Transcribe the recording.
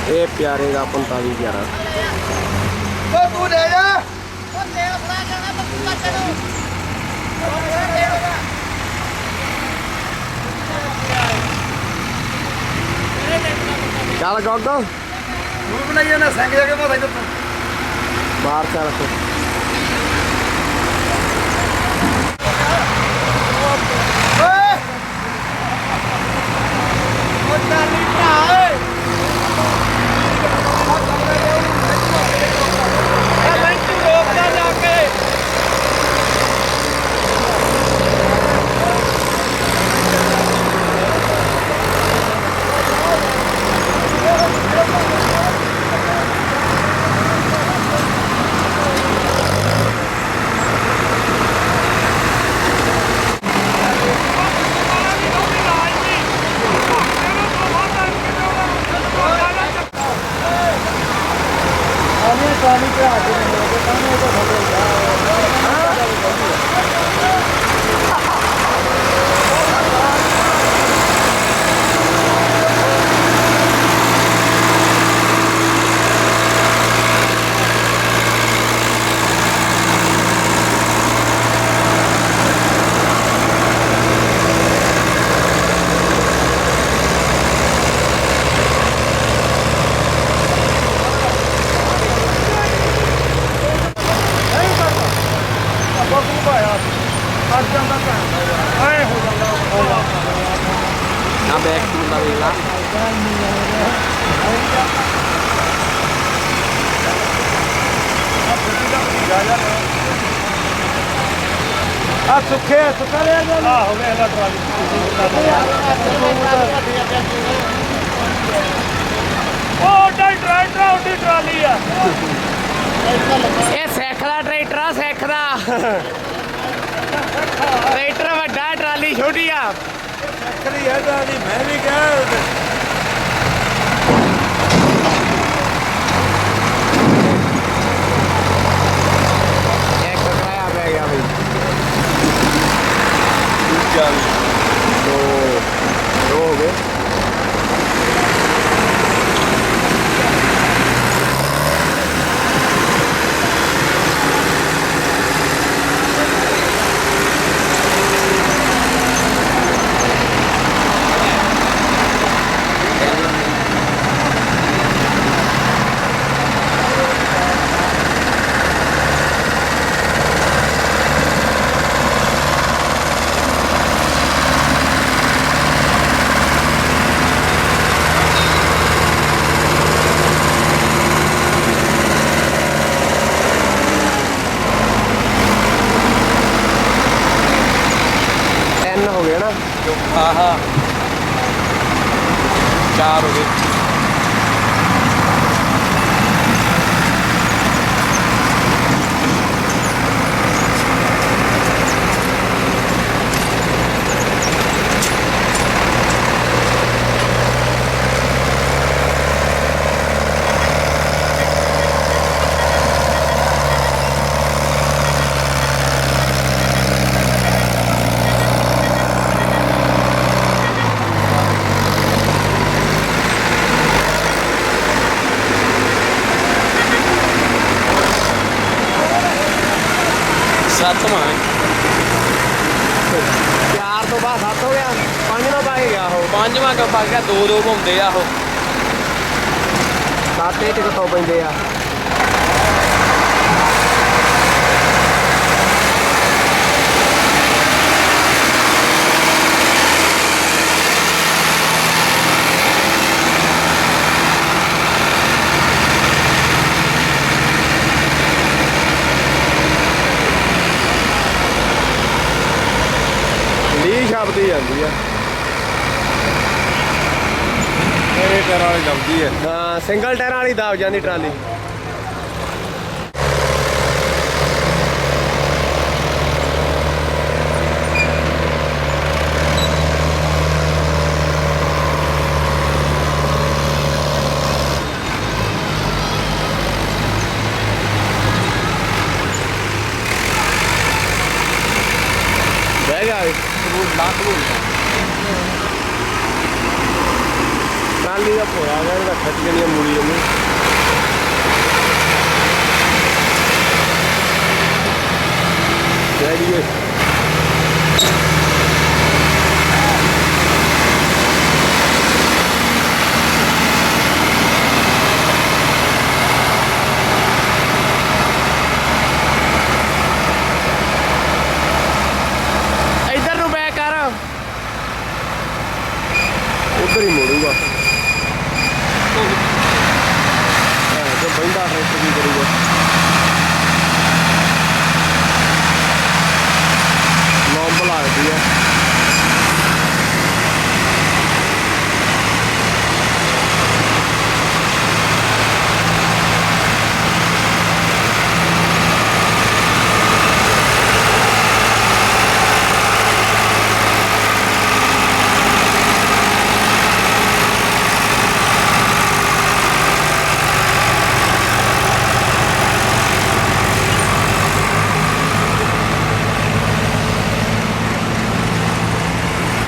ये प्यारे का 4511 तू ले जा चल गोगो बनाइए ना संग जाके मैं भाई बाहर से रखो पानी पे आते हैं ना बैक टूटा वेला आ सुखे सुखा ले जा हां हो गया ट्राली ओ ट्रैक्टर ट्राली आ ਇਹ ਸਿੱਖ ਦਾ ਟਰੈਕਟਰ ਆ ਸਿੱਖ ਦਾ ਟਰੈਕਟਰ ਵੱਡਾ ਟਰਾਲੀ ਛੋਟੀ ਆ ਕਰੀ ਹੈ ਟਰਾਲੀ ਮੈਂ ਵੀ ਕਿਹਾ ਇੱਕ ਕਿਰਾਇਆ ਪੈ ਗਿਆ ਬਈ ਚੱਲ ਦੋ ਹੋ ਗਏ हो गया ना हाँ हाँ 4 हो गए सत्तवां 4 ਤੋਂ ਬਾਅਦ 7 ਹੋ ਗਿਆ 5ਵਾਂ ਪਾ ਕੇ ਗਿਆ ਉਹ 5ਵਾਂ ਕਾ ਪਾ ਗਿਆ 2 ਘੁੰਮਦੇ ਆ ਉਹ 7 ਟਿਕ ਤੋਂ ਪੈਂਦੇ ਆ ਛਾਪਦੀ ਜਾਂਦੀ ਆ ਇਹ ਟਾਇਰ ਵਾਲੀ ਦਬਦੀ ਹੈ। ਹਾਂ ਸਿੰਗਲ ਟਾਇਰਾਂ ਵਾਲੀ ਦਬ ਜਾਂਦੀ ਟਰਾਲੀ। ਬਹਿ ਜਾ ਟਰਾਲੀ ਦਾ ਭੋਰਾ ਗਿਆ ਇਹਦਾ ਖੱਟ ਜਣੀ ਮੂਲੀ ਇਹਨੂੰ। ਬਹਿ ਜੀਏ